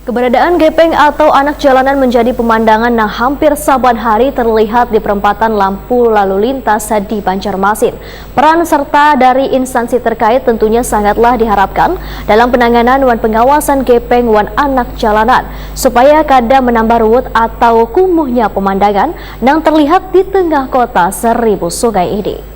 Keberadaan gepeng atau anak jalanan menjadi pemandangan yang hampir saban hari terlihat di perempatan lampu lalu lintas di Banjarmasin. Peran serta dari instansi terkait tentunya sangatlah diharapkan dalam penanganan dan pengawasan gepeng wan anak jalanan, supaya kada menambah ruwet atau kumuhnya pemandangan yang terlihat di tengah kota seribu sungai ini.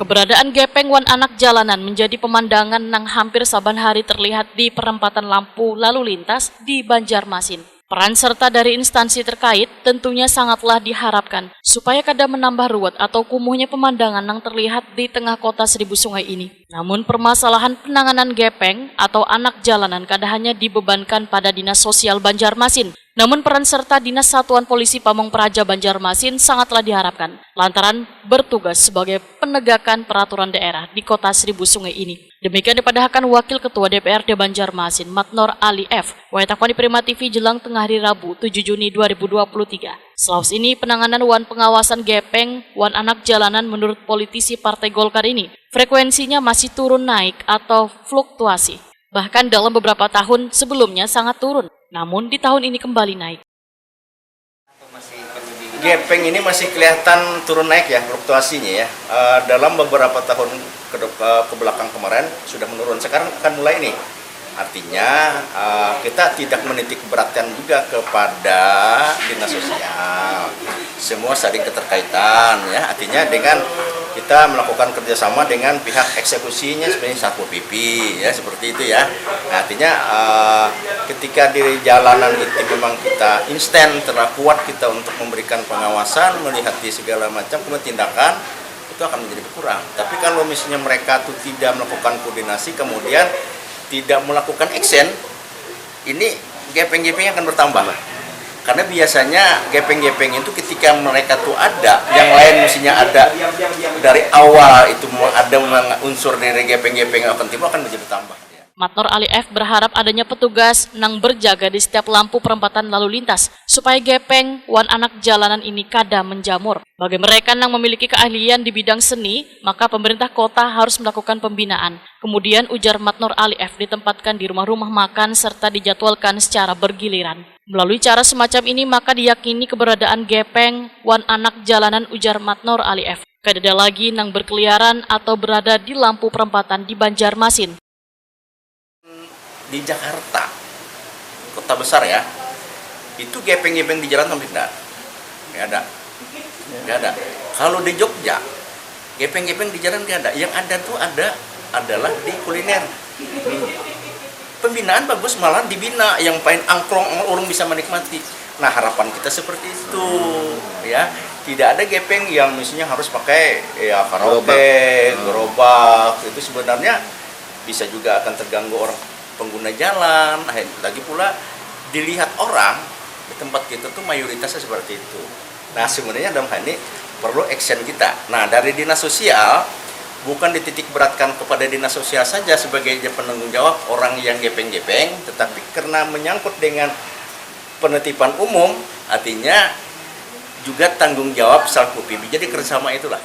Keberadaan gepeng wan anak jalanan menjadi pemandangan yang hampir saban hari terlihat di perempatan lampu lalu lintas di Banjarmasin. Peran serta dari instansi terkait tentunya sangatlah diharapkan supaya kada menambah ruwet atau kumuhnya pemandangan yang terlihat di tengah kota seribu sungai ini. Namun permasalahan penanganan gepeng atau anak jalanan kada hanya dibebankan pada Dinas Sosial Banjarmasin. Namun peran serta Dinas Satuan Polisi Pamong Praja Banjarmasin sangatlah diharapkan lantaran bertugas sebagai penegakan peraturan daerah di kota seribu sungai ini. Demikian dipadahkan Wakil Ketua DPRD Banjarmasin Matnor Ali F. Wayatakwan di Prima TV jelang tengah hari Rabu 7 Juni 2023. Selaus ini penanganan wan pengawasan gepeng wan anak jalanan menurut politisi Partai Golkar ini frekuensinya masih turun naik atau fluktuasi. Bahkan dalam beberapa tahun sebelumnya sangat turun. Namun di tahun ini kembali naik. Gepeng ini masih kelihatan turun naik ya fluktuasinya ya. Dalam beberapa tahun ke belakang kemarin sudah menurun, sekarang akan mulai nih. Artinya kita tidak menitik beratkan juga kepada dinas sosial. Semua saling keterkaitan ya. Artinya dengan kita melakukan kerjasama dengan pihak eksekusinya sebenarnya Satpol PP ya, seperti itu ya. Nah, artinya ketika di jalanan itu memang kita instan kuat kita untuk memberikan pengawasan, melihat di segala macam kemudian tindakan itu akan menjadi berkurang. Tapi kalau misalnya mereka itu tidak melakukan koordinasi kemudian tidak melakukan action, ini gepeng-gepengnya akan bertambah. Karena biasanya gepeng-gepeng itu ketika mereka tuh ada, yang lain mestinya ada dari awal itu ada unsur dari gepeng-gepeng akan timbul akan menjadi bertambah. Matnor Ali F berharap adanya petugas yang berjaga di setiap lampu perempatan lalu lintas supaya gepeng wan anak jalanan ini kada menjamur. Bagi mereka yang memiliki keahlian di bidang seni, maka pemerintah kota harus melakukan pembinaan. Kemudian ujar Matnor Ali F ditempatkan di rumah-rumah makan serta dijadwalkan secara bergiliran. Melalui cara semacam ini maka diyakini keberadaan gepeng wan anak jalanan, ujar Matnor Ali F. Kada ada lagi yang berkeliaran atau berada di lampu perempatan di Banjarmasin. Di Jakarta, kota besar ya, itu gepeng-gepeng di jalan hampir nggak ada. Kalau di Jogja, gepeng-gepeng di jalan nggak ada. Yang ada tuh adalah di kuliner. Pembinaan bagus, malah dibina yang paling angklong orang bisa menikmati. Nah harapan kita seperti itu ya, tidak ada gepeng yang misalnya harus pakai ya karaoke, gerobak. Itu sebenarnya bisa juga akan terganggu orang pengguna jalan. Lagi pula dilihat orang di tempat kita tuh mayoritasnya seperti itu. Nah sebenarnya dalam hal ini perlu action kita. Nah dari dinas sosial bukan dititik beratkan kepada dinas sosial saja sebagai penanggung jawab orang yang gepeng-gepeng, tetapi karena menyangkut dengan penitipan umum, artinya juga tanggung jawab Satpol PP. Jadi kerjasama itulah.